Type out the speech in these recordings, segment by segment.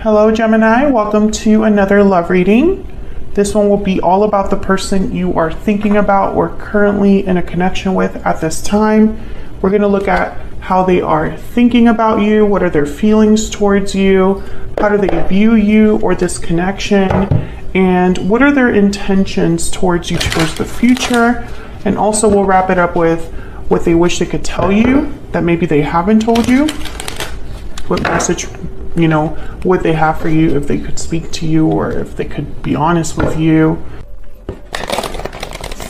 Hello Gemini, welcome to another love reading. This one will be all about the person you are thinking about or currently in a connection with at this time. We're going to look at how they are thinking about you, what are their feelings towards you, how do they view you or this connection, and what are their intentions towards you towards the future. And also we'll wrap it up with what they wish they could tell you that maybe they haven't told you. What message, what they have for you, if they could speak to you or if they could be honest with you.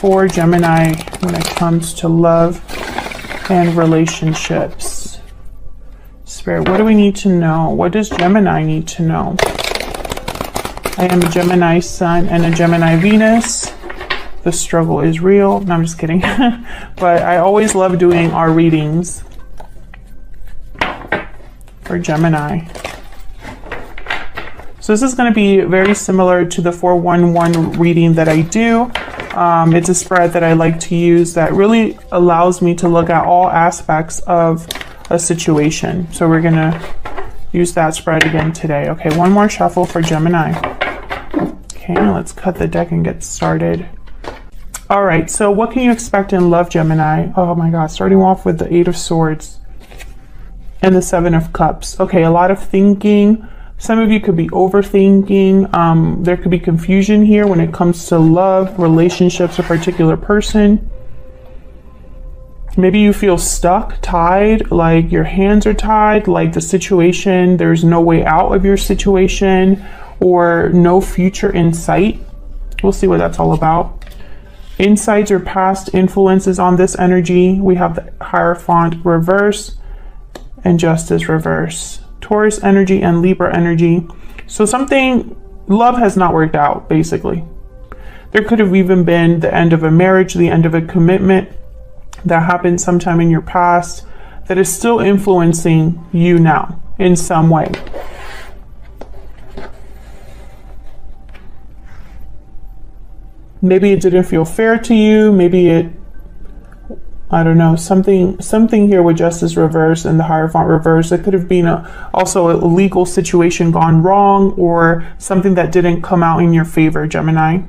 For Gemini, when it comes to love and relationships. Spirit, what do we need to know? What does Gemini need to know? I am a Gemini Sun and a Gemini Venus. The struggle is real. No, I'm just kidding. But I always love doing our readings for Gemini. So this is going to be very similar to the 411 reading that I do. It's a spread that I like to use that really allows me to look at all aspects of a situation. So we're going to use that spread again today. Okay, one more shuffle for Gemini. Okay, let's cut the deck and get started. All right, so what can you expect in love, Gemini? Oh my God, starting off with the 8 of Swords and the 7 of Cups. Okay, a lot of thinking. Some of you could be overthinking. There could be confusion here when it comes to love, relationships, a particular person. Maybe you feel stuck, tied, like your hands are tied, like the situation, there's no way out of your situation or no future in sight. We'll see what that's all about. Insights or past influences on this energy. We have the Hierophant reverse and Justice reverse. Taurus energy and Libra energy. So love has not worked out, basically. There could have even been the end of a marriage, the end of a commitment that happened sometime in your past that is still influencing you now in some way. Maybe it didn't feel fair to you. Maybe I don't know, something here with Justice reverse and the Hierophant reverse. It could have been also a legal situation gone wrong or something that didn't come out in your favor, Gemini.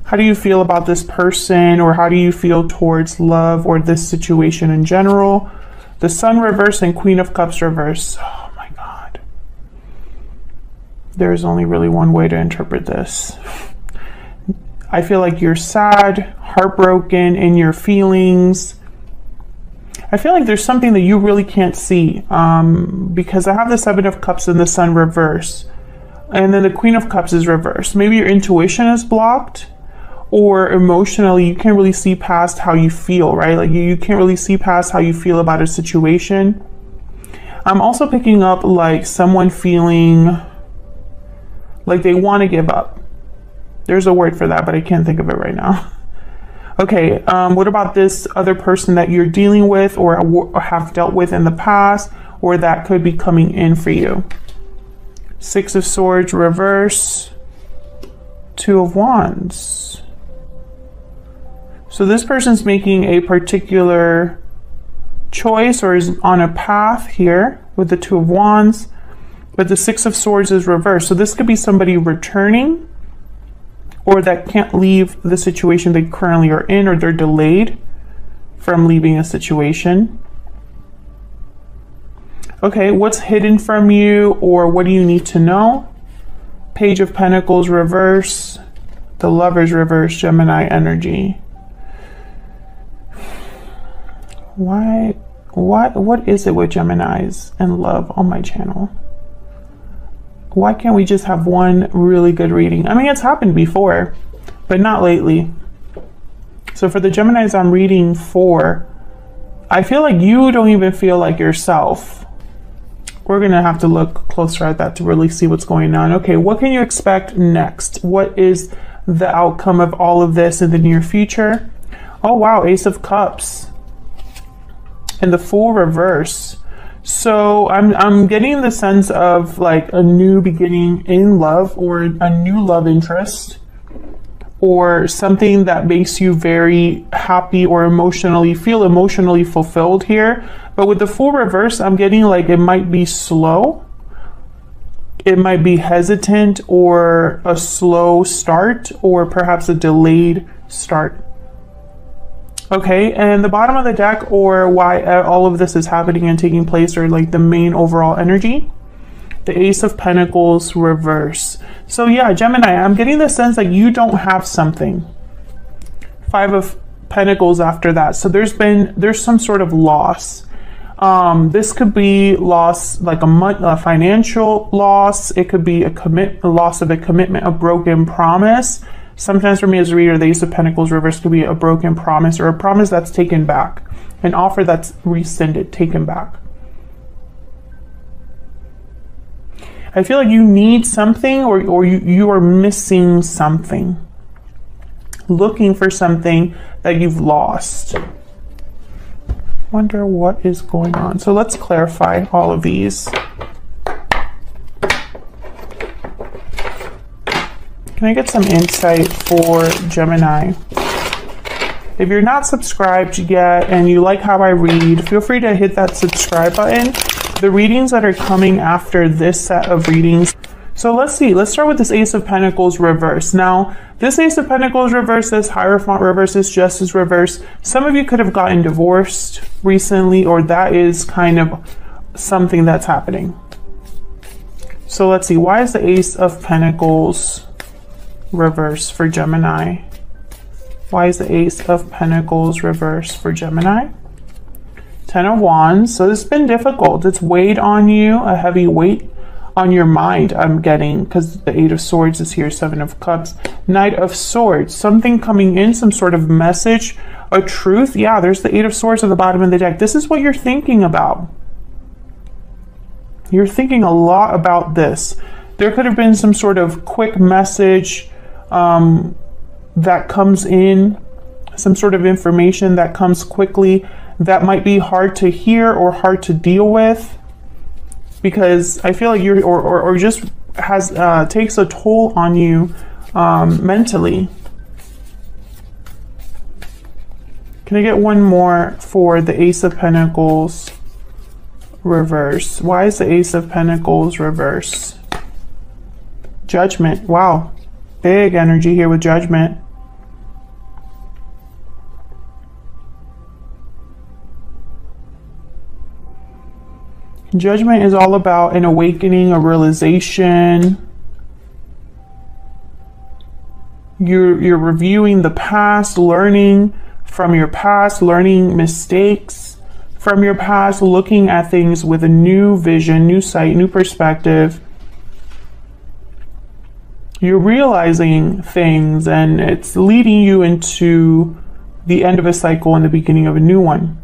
How do you feel about this person, or how do you feel towards love or this situation in general? The Sun reverse and Queen of Cups reverse. Oh my God. There's only really one way to interpret this. I feel like you're sad, heartbroken in your feelings. I feel like there's something that you really can't see because I have the 7 of Cups and the Sun reverse. And then the Queen of Cups is reversed. Maybe your intuition is blocked, or emotionally you can't really see past how you feel, right? Like you can't really see past how you feel about a situation. I'm also picking up like someone feeling like they want to give up. There's a word for that, but I can't think of it right now. Okay, what about this other person that you're dealing with or have dealt with in the past, or that could be coming in for you? 6 of Swords reverse, 2 of Wands. So this person's making a particular choice or is on a path here with the 2 of Wands, but the 6 of Swords is reversed. So this could be somebody returning, or that can't leave the situation they currently are in, or they're delayed from leaving a situation. Okay, what's hidden from you, or what do you need to know? Page of Pentacles reverse, the Lovers reverse, Gemini energy. What is it with Geminis and love on my channel? Why can't we just have one really good reading? I mean, it's happened before, but not lately. So for the Geminis I'm reading for, I feel like you don't even feel like yourself. We're going to have to look closer at that to really see what's going on. Okay, what can you expect next? What is the outcome of all of this in the near future? Oh wow, Ace of Cups and the Fool reverse. So I'm getting the sense of like a new beginning in love, or a new love interest, or something that makes you very happy or feel emotionally fulfilled here. But with the Fool reverse, I'm getting like it might be slow. it might be hesitant or a slow start or perhaps a delayed start. Okay, and the bottom of the deck, or why all of this is happening and taking place, or like the main overall energy, the Ace of Pentacles reverse. So yeah, Gemini, I'm getting the sense that you don't have something. Five of Pentacles after that. So there's some sort of loss. This could be loss, like a financial loss. It could be a loss of a commitment, a broken promise. Sometimes for me as a reader, the Ace of Pentacles reverse could be a broken promise, or a promise that's taken back, an offer that's rescinded, taken back. I feel like you need something, or you are missing something, looking for something that you've lost. Wonder what is going on. So let's clarify all of these. Can I get some insight for Gemini? If you're not subscribed yet and you like how I read, feel free to hit that subscribe button. The readings that are coming after this set of readings. So let's see. Let's start with this Ace of Pentacles reverse. Now, this Ace of Pentacles reverse, this Hierophant reverse, this Justice reverse. Some of you could have gotten divorced recently, or that is kind of something that's happening. So let's see. Why is the Ace of Pentacles reverse for Gemini? Why is the Ace of Pentacles reverse for Gemini? Ten of Wands. So this has been difficult. It's weighed on you, a heavy weight on your mind, I'm getting, because the Eight of Swords is here, Seven of Cups, Knight of Swords, something coming in, some sort of message, a truth. Yeah, there's the Eight of Swords at the bottom of the deck. This is what you're thinking about. You're thinking a lot about this. There could have been some sort of quick message that comes in, some sort of information that comes quickly that might be hard to hear or hard to deal with, because I feel like you're, or just has takes a toll on you mentally. Can I get one more for the Ace of Pentacles reverse? Why is the Ace of Pentacles reverse? Judgment. Wow. Big energy here with Judgment. Judgment is all about an awakening, a realization. You're reviewing the past, learning from your past, learning mistakes from your past, looking at things with a new vision, new sight, new perspective. You're realizing things, and it's leading you into the end of a cycle and the beginning of a new one.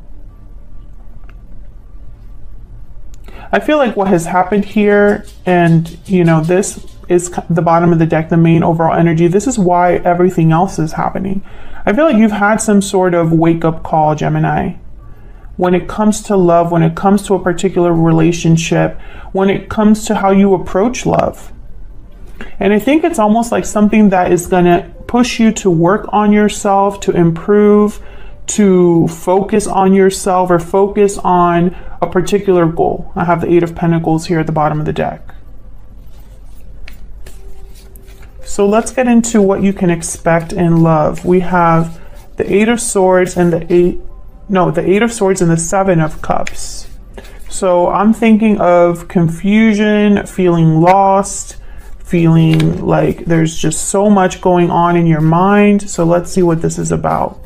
I feel like what has happened here, and you know, this is the bottom of the deck, the main overall energy. This is why everything else is happening. I feel like you've had some sort of wake-up call, Gemini. When it comes to love, when it comes to a particular relationship, when it comes to how you approach love. And I think it's almost like something that is going to push you to work on yourself, to improve, to focus on yourself, or focus on a particular goal. I have the Eight of Pentacles here at the bottom of the deck. So let's get into what you can expect in love. We have the Eight of Swords and the Eight of Swords and the Seven of Cups. So I'm thinking of confusion, feeling lost, feeling like there's just so much going on in your mind. So let's see what this is about.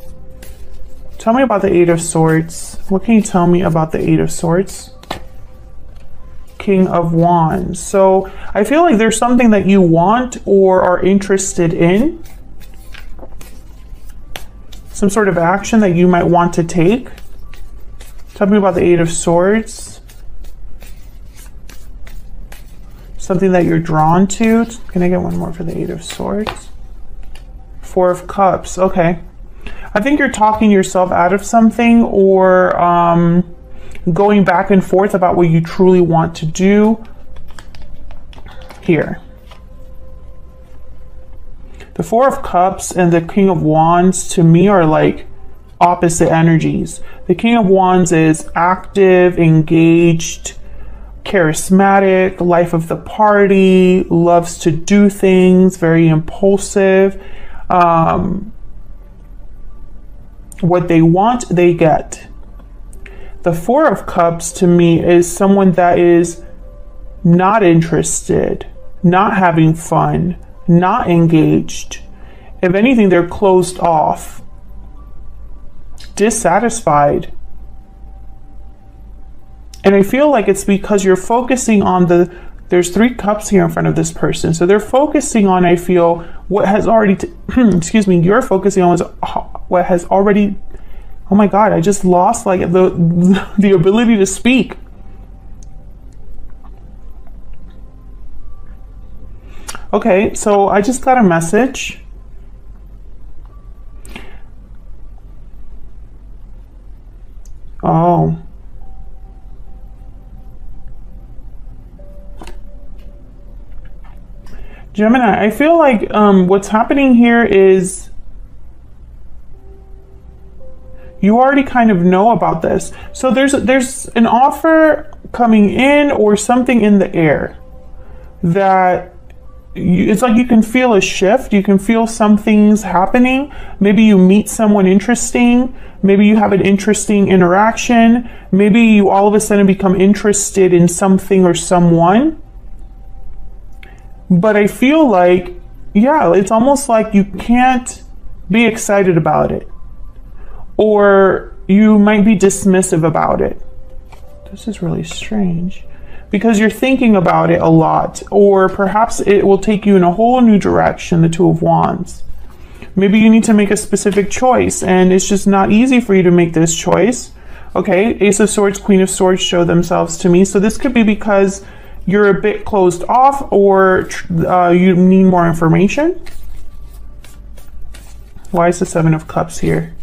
Tell me about the Eight of Swords. What can you tell me about the Eight of Swords? King of Wands. So I feel like there's something that you want or are interested in. Some sort of action that you might want to take. Tell me about the Eight of Swords. Something that you're drawn to. Can I get one more for the Eight of Swords? Four of Cups. Okay. I think you're talking yourself out of something, or going back and forth about what you truly want to do here. The Four of Cups and the King of Wands to me are like opposite energies. The King of Wands is active, engaged, charismatic, life of the party, loves to do things, very impulsive. What they want, they get. The Four of Cups to me is someone that is not interested, not having fun, not engaged. If anything, they're closed off, dissatisfied. And I feel like it's because you're focusing on there's 3 cups here in front of this person. So they're focusing on, I feel, what has already, excuse me, you're focusing on what has already, oh my God, I just lost like the ability to speak. Okay, so I just got a message. Oh. Gemini, I feel like what's happening here is you already kind of know about this. So there's an offer coming in or something in the air that it's like you can feel a shift. You can feel something's happening. Maybe you meet someone interesting. Maybe you have an interesting interaction. Maybe you all of a sudden become interested in something or someone. But I feel like, yeah, it's almost like you can't be excited about it. Or you might be dismissive about it. This is really strange. Because you're thinking about it a lot. Or perhaps it will take you in a whole new direction, the Two of Wands. Maybe you need to make a specific choice, and it's just not easy for you to make this choice. Okay, Ace of Swords, Queen of Swords show themselves to me. So this could be because you're a bit closed off, or you need more information. Why is the Seven of Cups here?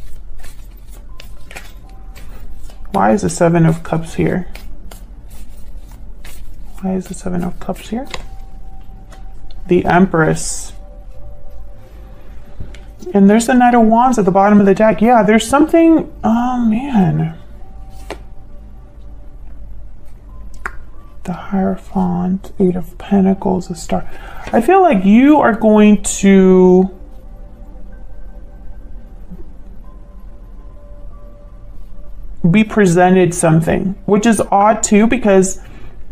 Why is the Seven of Cups here? Why is the Seven of Cups here? The Empress. And there's the Knight of Wands at the bottom of the deck. Yeah, there's something, oh man. The Hierophant, Eight of Pentacles, a Star. I feel like you are going to be presented something, which is odd too, because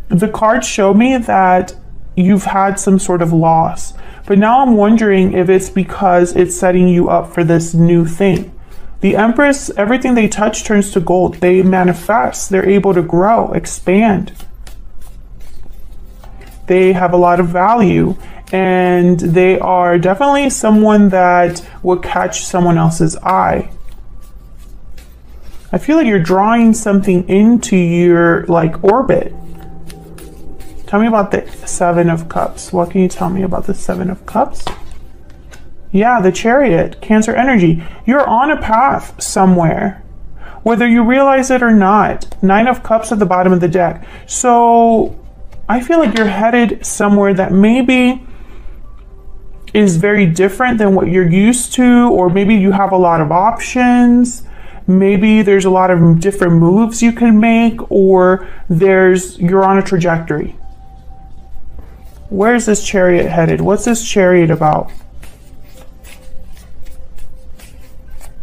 the cards show me that you've had some sort of loss. But now I'm wondering if it's because it's setting you up for this new thing. The Empress, everything they touch turns to gold. They manifest. They're able to grow, expand. They have a lot of value, and they are definitely someone that will catch someone else's eye. I feel like you're drawing something into your orbit. Tell me about the Seven of Cups. What can you tell me about the Seven of Cups? Yeah, the Chariot, Cancer energy. You're on a path somewhere, whether you realize it or not. Nine of Cups at the bottom of the deck. So I feel like you're headed somewhere that maybe is very different than what you're used to, or maybe you have a lot of options. Maybe there's a lot of different moves you can make, or you're on a trajectory. Where's this Chariot headed? What's this Chariot about?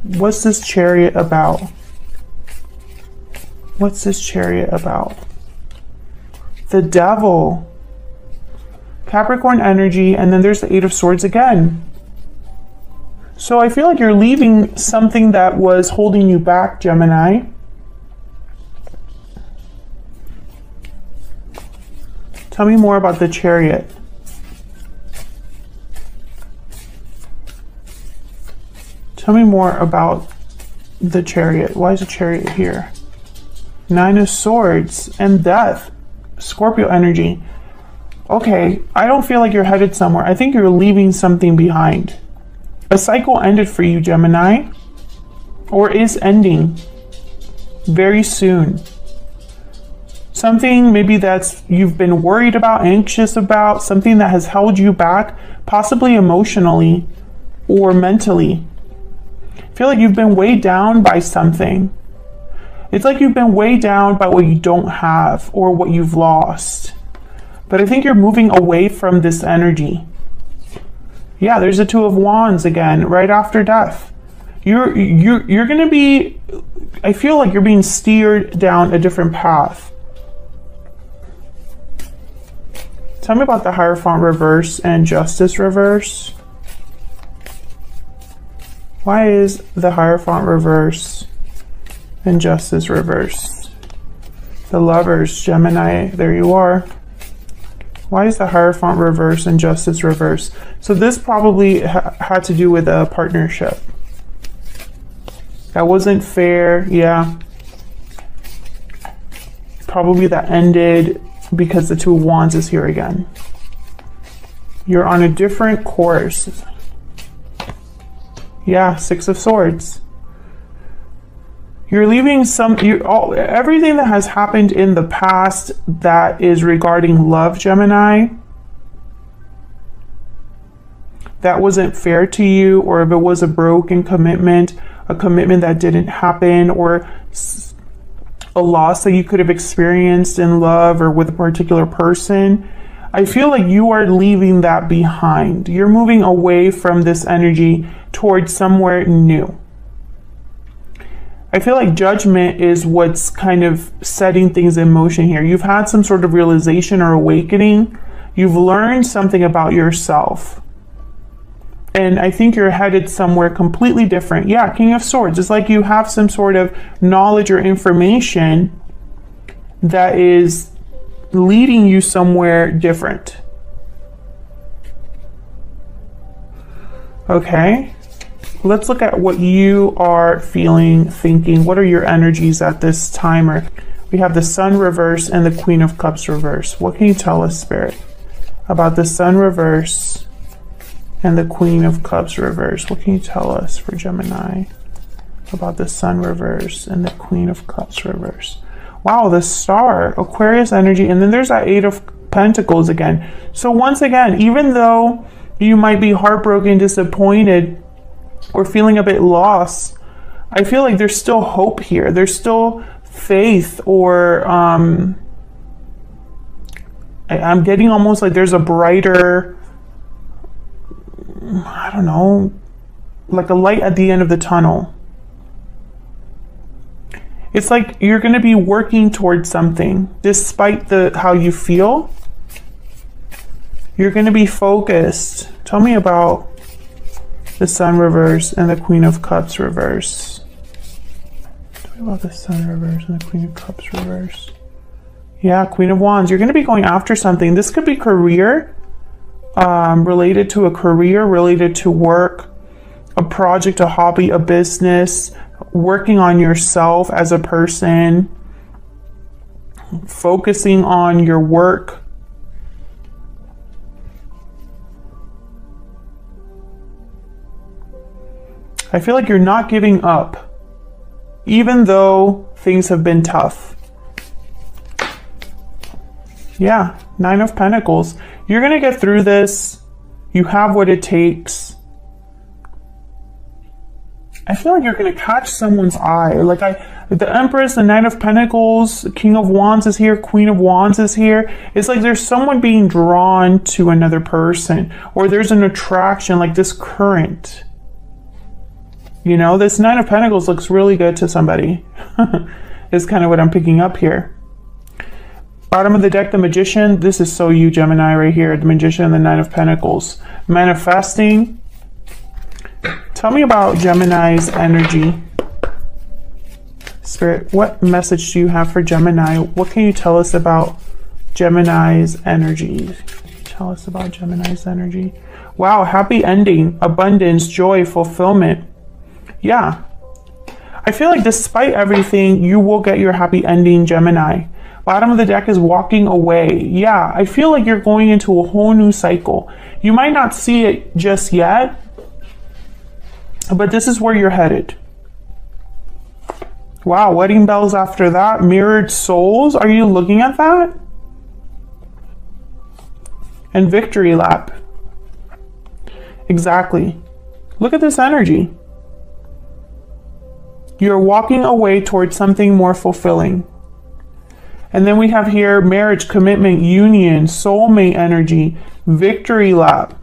What's this Chariot about? What's this Chariot about? The Devil. Capricorn energy, and then there's the Eight of Swords again. So I feel like you're leaving something that was holding you back, Gemini. Tell me more about the Chariot. Tell me more about the Chariot. Why is the Chariot here? Nine of Swords and Death. Scorpio energy. Okay, I don't feel like you're headed somewhere. I think you're leaving something behind. A cycle ended for you, Gemini, or is ending very soon. Something maybe you've been worried about, anxious about, something that has held you back, possibly emotionally or mentally. I feel like you've been weighed down by something. It's like you've been weighed down by what you don't have or what you've lost. But I think you're moving away from this energy. Yeah, there's the Two of Wands again, right after death. You're going to be, I feel like you're being steered down a different path. Tell me about the Hierophant reverse and Justice reverse. Why is the Hierophant reverse and Justice reverse? The Lovers, Gemini, there you are. Why is the Hierophant reverse and Justice reverse? So this probably had to do with a partnership. That wasn't fair, yeah. Probably that ended because the Two of Wands is here again. You're on a different course. Yeah, Six of Swords. You're leaving everything that has happened in the past that is regarding love, Gemini, that wasn't fair to you, or if it was a broken commitment, a commitment that didn't happen, or a loss that you could have experienced in love or with a particular person, I feel like you are leaving that behind. You're moving away from this energy towards somewhere new. I feel like Judgment is what's kind of setting things in motion here. You've had some sort of realization or awakening. You've learned something about yourself. And I think you're headed somewhere completely different. Yeah, King of Swords. It's like you have some sort of knowledge or information that is leading you somewhere different. Okay. Let's look at what you are feeling, thinking. What are your energies at this time? We have the Sun reverse and the Queen of Cups reverse. What can you tell us, Spirit, about the Sun reverse and the Queen of Cups reverse? What can you tell us for Gemini about the Sun reverse and the Queen of Cups reverse? Wow, the Star, Aquarius energy, and then there's that Eight of Pentacles again. So once again, even though you might be heartbroken, disappointed, or feeling a bit lost, I feel like there's still hope here. There's still faith, or I'm getting almost like there's a brighter, I don't know, like a light at the end of the tunnel. It's like you're going to be working towards something despite how you feel. You're going to be focused. Tell me about the Sun reverse and the Queen of Cups reverse. Tell me about the Sun reverse and the Queen of Cups reverse. Yeah, Queen of Wands. You're going to be going after something. This could be career, related to a career, related to work, a project, a hobby, a business, working on yourself as a person, focusing on your work. I feel like you're not giving up, even though things have been tough. Yeah, Nine of Pentacles. You're going to get through this. You have what it takes. I feel like you're going to catch someone's eye. Like the Empress, the Knight of Pentacles, King of Wands is here, Queen of Wands is here. It's like there's someone being drawn to another person, or there's an attraction, like this current. You know, this Nine of Pentacles looks really good to somebody. Is kind of what I'm picking up here. Bottom of the deck, the Magician. This is so you, Gemini, right here. The Magician and the Nine of Pentacles. Manifesting. Tell me about Gemini's energy. Spirit, what message do you have for Gemini? What can you tell us about Gemini's energy? Tell us about Gemini's energy. Wow, happy ending, abundance, joy, fulfillment. Yeah. I feel like despite everything, you will get your happy ending, Gemini. Bottom of the deck is walking away. Yeah, I feel like you're going into a whole new cycle. You might not see it just yet, but this is where you're headed. Wow, wedding bells after that. Mirrored souls. Are you looking at that? And victory lap. Exactly. Look at this energy. You're walking away towards something more fulfilling. And then we have here marriage, commitment, union, soulmate energy, victory lap.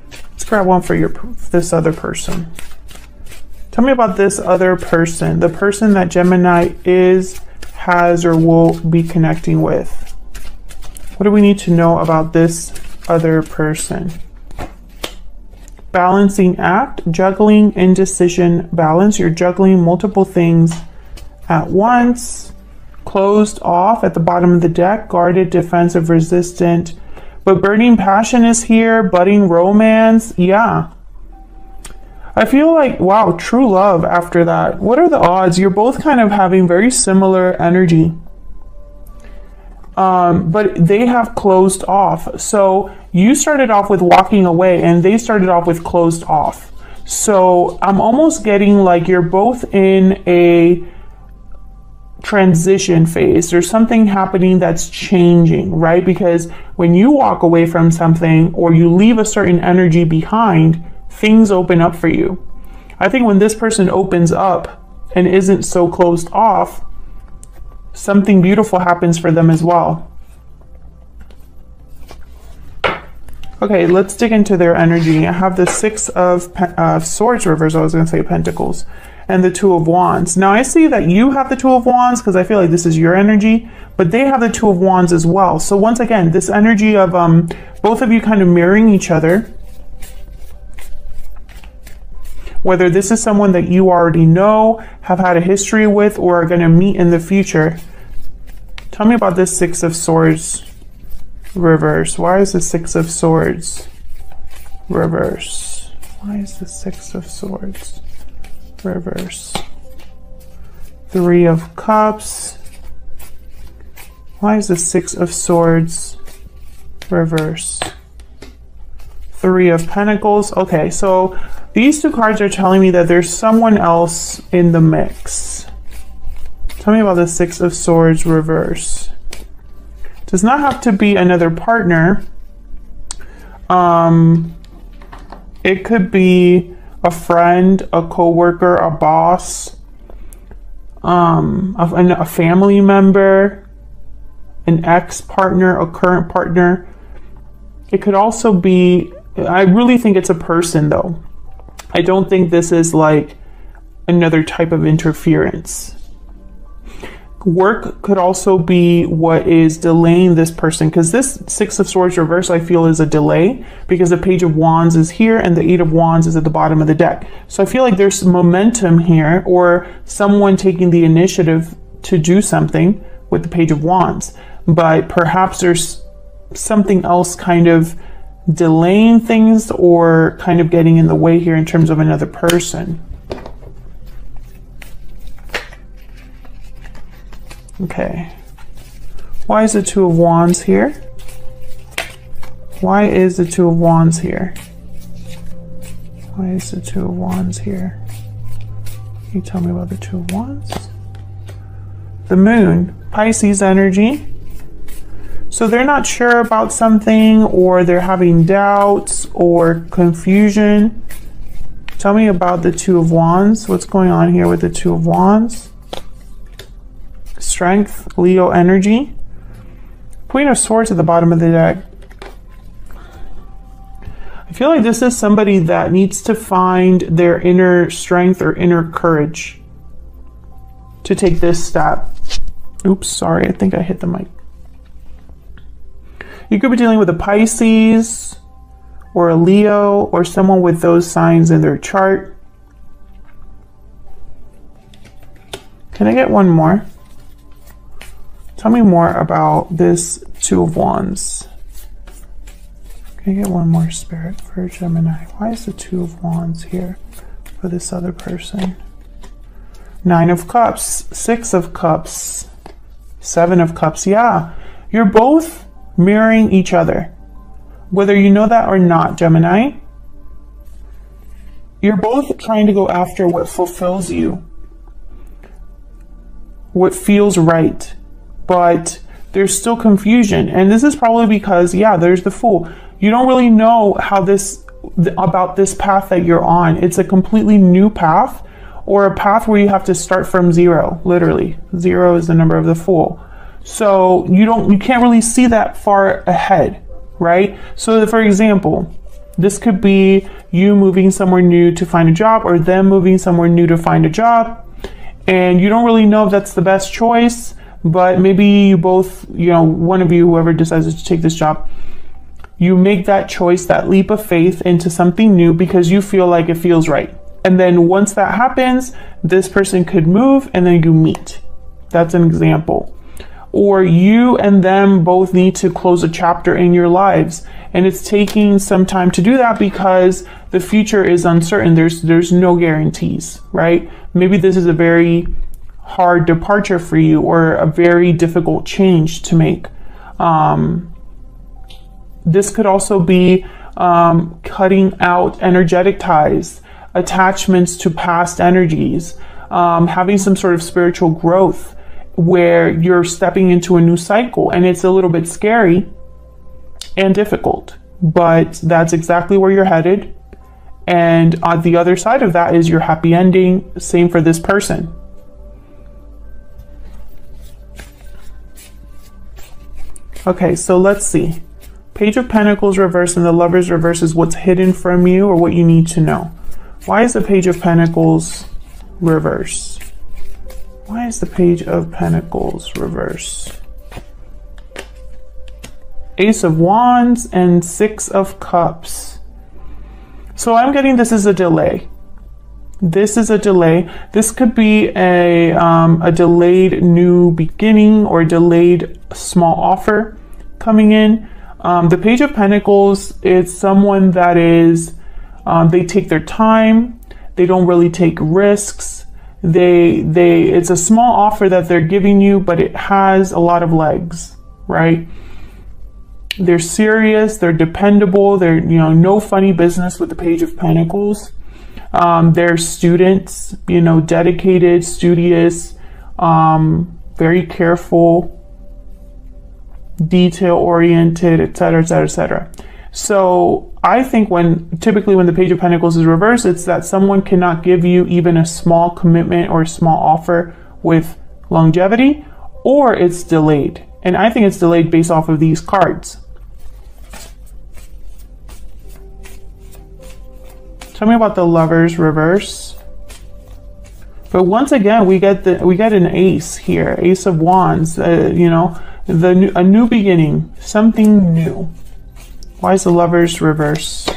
Let's grab one for this other person. Tell me about this other person, the person that Gemini is, has, or will be connecting with. What do we need to know about this other person? Balancing act, juggling, indecision, balance. You're juggling multiple things at once. Closed off at the bottom of the deck, guarded, defensive, resistant. But burning passion is here, budding romance. Yeah. I feel like, wow, true love after that. What are the odds? You're both kind of having very similar energy. But they have closed off. So you started off with walking away and they started off with closed off. So I'm almost getting like you're both in a transition phase. There's something happening that's changing, right? Because when you walk away from something or you leave a certain energy behind, things open up for you. I think when this person opens up and isn't so closed off, something beautiful happens for them as well. Okay, let's dig into their energy. I have the Six of Swords reversed. I was going to say Pentacles. And the Two of Wands. Now I see that you have the Two of Wands because I feel like this is your energy, but they have the Two of Wands as well. So once again, this energy of both of you kind of mirroring each other. Whether this is someone that you already know, have had a history with, or are going to meet in the future. Tell me about this Six of Swords reverse. Why is the Six of Swords reverse? Why is the Six of Swords reverse? Three of Cups. Why is the Six of Swords reverse? Three of Pentacles. Okay, so these two cards are telling me that there's someone else in the mix. Tell me about the Six of Swords reverse. Does not have to be another partner. It could be a friend, a coworker, a boss, a family member, an ex-partner, a current partner. It could also be, I really think it's a person though. I don't think this is like another type of interference. Work could also be what is delaying this person, because this Six of Swords reverse I feel is a delay because the Page of Wands is here and the Eight of Wands is at the bottom of the deck. So I feel like there's momentum here, or someone taking the initiative to do something with the Page of Wands, but perhaps there's something else kind of delaying things or kind of getting in the way here in terms of another person. Okay. Why is the Two of Wands here? Why is the Two of Wands here? Why is the Two of Wands here? Can you tell me about the Two of Wands? The Moon, Pisces energy. So they're not sure about something, or they're having doubts or confusion. Tell me about the Two of Wands. What's going on here with the Two of Wands? Strength, Leo energy. Queen of Swords at the bottom of the deck. I feel like this is somebody that needs to find their inner strength or inner courage to take this step. Oops, sorry, I think I hit the mic. You could be dealing with a Pisces or a Leo or someone with those signs in their chart. Can I get one more? Tell me more about this Two of Wands. Can I get one more, Spirit, for Gemini? Why is the Two of Wands here for this other person? Nine of Cups, Six of Cups, Seven of Cups. Yeah, you're both mirroring each other. Whether you know that or not, Gemini, you're both trying to go after what fulfills you, what feels right. But there's still confusion. And this is probably because, yeah, there's the Fool. You don't really know how this about this path that you're on. It's a completely new path, or a path where you have to start from zero. Literally, zero is the number of the Fool. So you can't really see that far ahead, right? So for example, this could be you moving somewhere new to find a job, or them moving somewhere new to find a job, and you don't really know if that's the best choice, but maybe you both, one of you, whoever decides to take this job, you make that choice, that leap of faith into something new because you feel like it feels right. And then once that happens, this person could move and then you meet. That's an example. Or you and them both need to close a chapter in your lives, and it's taking some time to do that because the future is uncertain. There's no guarantees, right? Maybe this is a very hard departure for you, or a very difficult change to make. This could also be cutting out energetic ties, attachments to past energies, having some sort of spiritual growth where you're stepping into a new cycle, and it's a little bit scary and difficult, but that's exactly where you're headed. And on the other side of that is your happy ending. Same for this person. Okay, so let's see. Page of Pentacles reverse and the Lovers reverse is what's hidden from you, or what you need to know. Why is the Page of Pentacles reverse? Why is the Page of Pentacles reverse? Ace of Wands and Six of Cups. So I'm getting this is a delay. This is a delay. This could be a delayed new beginning, or a delayed small offer coming in. The Page of Pentacles is someone that is, they take their time. They don't really take risks. It's a small offer that they're giving you, but it has a lot of legs, right? They're serious, they're dependable, they're, no funny business with the Page of Pentacles. They're students, dedicated, studious, very careful, detail-oriented, etc., etc., etc. So I think typically when the Page of Pentacles is reversed, it's that someone cannot give you even a small commitment or a small offer with longevity, or it's delayed. And I think it's delayed based off of these cards. Tell me about the Lovers reverse. But once again, we get an ace here, Ace of Wands. A new beginning, something new. Why is the Lovers reverse?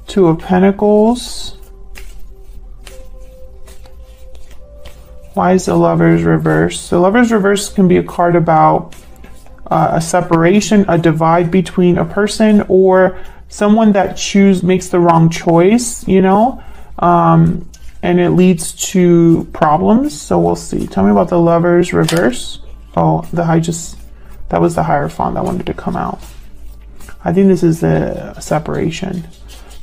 Two of Pentacles. Why is the Lovers reverse? The Lovers reverse can be a card about a separation, a divide between a person, or someone that makes the wrong choice, and it leads to problems. So we'll see. Tell me about the Lovers reverse. Oh, that was the Hierophant that wanted to come out. I think this is the separation.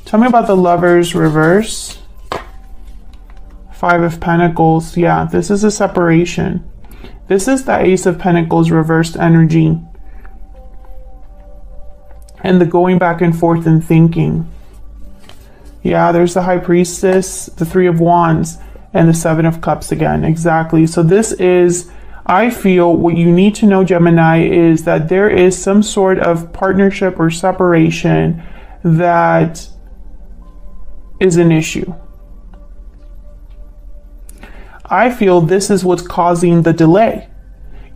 Tell me about the Lovers reverse. Five of Pentacles. Yeah, this is a separation. This is the Ace of Pentacles reversed energy. And the going back and forth and thinking. Yeah, there's the High Priestess, the Three of Wands, and the Seven of Cups again. Exactly. So this is, I feel what you need to know, Gemini, is that there is some sort of partnership or separation that is an issue. I feel this is what's causing the delay.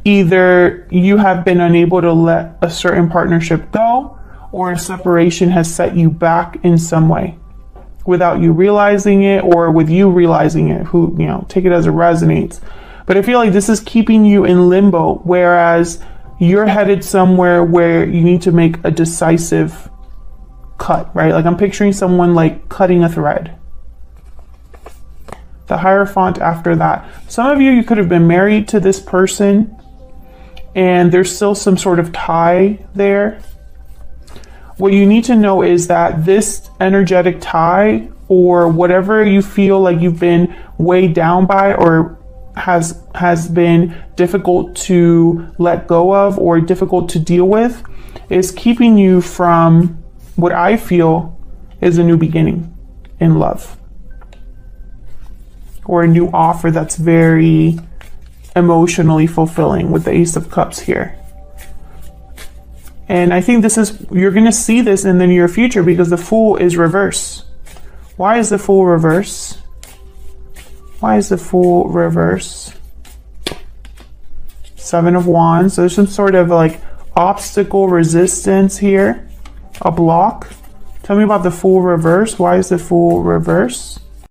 Either you have been unable to let a certain partnership go, or a separation has set you back in some way without you realizing it, or with you realizing it. Take it as it resonates. But I feel like this is keeping you in limbo, whereas you're headed somewhere where you need to make a decisive cut, right? Like I'm picturing someone like cutting a thread. The Hierophant after that. Some of you could have been married to this person and there's still some sort of tie there. What you need to know is that this energetic tie, or whatever you feel like you've been weighed down by, or has been difficult to let go of or difficult to deal with, is keeping you from what I feel is a new beginning in love. Or a new offer that's very emotionally fulfilling with the Ace of Cups here. And I think this is, you're going to see this in the near future because the Fool is reverse. Why is the Fool reverse? Why is the Fool reverse? Seven of Wands. So there's some sort of like obstacle resistance here. A block. Tell me about the Fool reverse. Why is the Fool reverse?